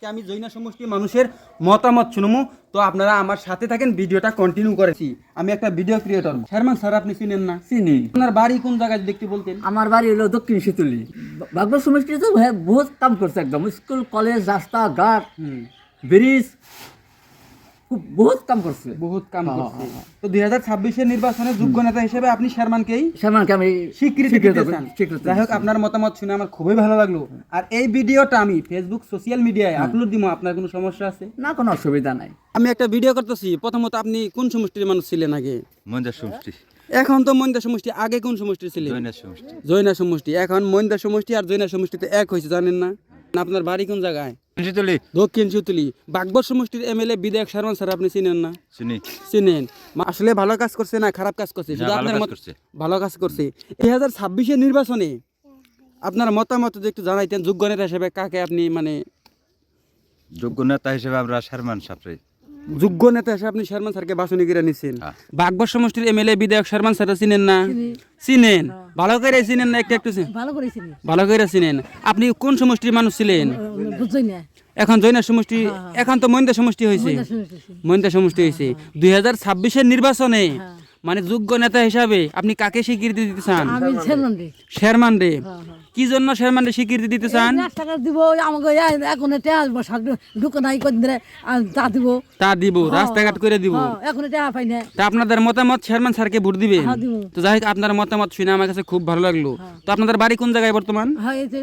আজকে আমি জৈনা সমষ্টি মানুষের মতামত শুনবো। তো আপনারা আমার সাথে থাকেন, ভিডিওটা কন্টিনিউ করেছি। আমি একটা ভিডিও ক্রিয়েটর। শারমান স্যার আপনি চিনেন না? চিনি। আপনার বাড়ি কোন জায়গায় দেখতে বলতেন? আমার বাড়ি হলো দক্ষিণ শীতলি। বাগবা সমষ্টিতে তো বহুত কাম করছে, একদম স্কুল কলেজ রাস্তা ঘাট ব্রিজ খুব বহুত কাম করছে। বহুত কাম করছে। তো 2026-এর নির্বাচনে যোগ্য নেতা হিসেবে আপনি শারমানকেই সেমানকে আমি স্বীকৃতি দিতেছেন। যাই হোক, আপনার মতামত শুনে আমার খুবই ভালো লাগলো। আর এই ভিডিওটা আমি ফেসবুক সোশ্যাল মিডিয়ায় আপলোড দিব। আপনার কোনো সমস্যা আছে? না, কোনো অসুবিধা নাই। আমি একটা ভিডিও করতেছি। প্রথমত আপনি কোন সমষ্টির মানুষ ছিলেন আগে? মন্দা সমষ্টি। এখন তো মন্দা সমষ্টি, আগে কোন সমষ্টি ছিলেন? জৈনা সমষ্টি। জৈনা সমষ্টি। এখন মন্দা সমষ্টি আর জৈনা সমষ্টি তো এক হয়েছে, জানেন না? আপনার বাড়ি কোন জায়গায়? শীতলি। দক্ষিণ সুতুলি। বাগবর সমষ্টির এমএলএ বিধায়ক শারমান স্যার আপনি চিনেন না? চিনি। চিনেন। আসলে ভালো কাজ করছে না খারাপ কাজ করছে? শুধু ভালো আপনার কাজ মত করছে। ভালো কাজ করছে। 2026-এর নির্বাচনে আপনার মতামত যদি একটু জানাইতেন, যোগ্য নেতা হিসেবে কাকে আপনি মানে যোগ্য নেতা হিসেবে আমরা শারমান সাহেব। যোগ্য নেতা হিসেবে আপনি শারমান স্যারকে বাছনি করে নিচ্ছেন? হ্যাঁ। বাগবর সমষ্টির এমএলএ বিধায়ক শারমান স্যার চিনেন না? চিনেন। ভালো করে চিনেন না? একটু একটু ভালো করেছি ভালো করে চিনেন। আপনি কোন সমষ্টির মানুষ ছিলেন? বুঝছই না এখন জৈনা সমষ্টি, এখন তো মন্দা সমষ্টি হয়েছে। মন্দা সমষ্টি হয়েছে। 2026-এর নির্বাচনে মানে যোগ্য নেতা হিসাবে আপনি কাকে স্বীকৃতি দিতে চান? আমি ছেড়লাম রে শেরমান রে। কি জন্য শেরমান রে স্বীকৃতি দিতে চান? টাকা দিব আমাকে এখন এটা আসবো ঢুকে নাই কদিন ধরে তা দিব তা দিব, রাস্তাঘাট করে দিব। এখন এটা পাই না তা আপনাদের মতামত শেরমান স্যারকে ভোট দিবেন? হ্যাঁ, দিব। তো যাই হোক, আপনার মতামত শুনে আমার কাছে খুব ভালো লাগলো। তো আপনাদের বাড়ি কোন জায়গায় বর্তমান? হ্যাঁ এই যে,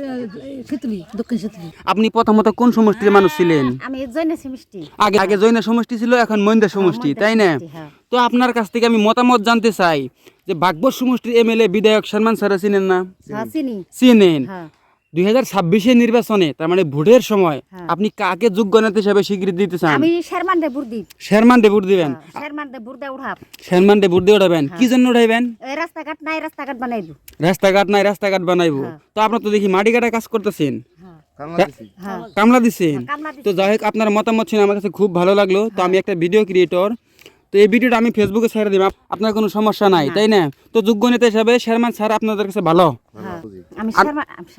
শীতলি দক্ষিণ শীতলি আপনি প্রথমত কোন সমষ্টির মানুষ ছিলেন? আমি জৈনা সমষ্টি। আগে আগে জৈনা সমষ্টি ছিল, এখন মন্দা সমষ্টি, তাই না? হ্যাঁ। তো আপনার কাছ থেকে আমি মতামত জানতে চাই যে বাগবর সমষ্টির এমএলএ বিধায়ক শারমান স্যার চিনেন না? হ্যাঁ চিনি। চিনেন। হ্যাঁ 2026-এর নির্বাচনে, তার মানে ভোটের সময় আপনি কাকে যোগ্য নেতা হিসেবে স্বীকৃতি দিতে চান? আমি শেরমান দে বুর্দি। শেরমান ডে ভোট দিবেন? শেরমান দে বুর্দা উঠাব। শেরমান ডে ভোট দিয়ে উঠাবেন? কি জন্য উঠাইবেন? এই রাস্তাঘাট নাই, রাস্তাঘাট বানাইব। রাস্তাঘাট নাই, রাস্তাঘাট বানাইবো। তো আপনার তো দেখি মাটি কাটা কাজ করতেছেন, হ্যাঁ কামলা দিচ্ছেন। কামলা দিছি। তো যাই হোক, আপনার মতামত শুনে আমার কাছে খুব ভালো লাগলো। তো আমি একটা ভিডিও ক্রিয়েটর, তো এই ভিডিওটা আমি ফেসবুকে ছেড়ে দিব। আপনার কোনো সমস্যা নাই, তাই না? তো যোগ্য নেতা হিসাবে শেরমান স্যার আপনাদের কাছে ভালো। হ্যাঁ আমি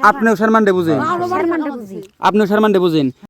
আপনিও শেরমান ডে বুঝেন? শেরমান দে বুঝি। আপনিও শেরমান ডে বুঝেন?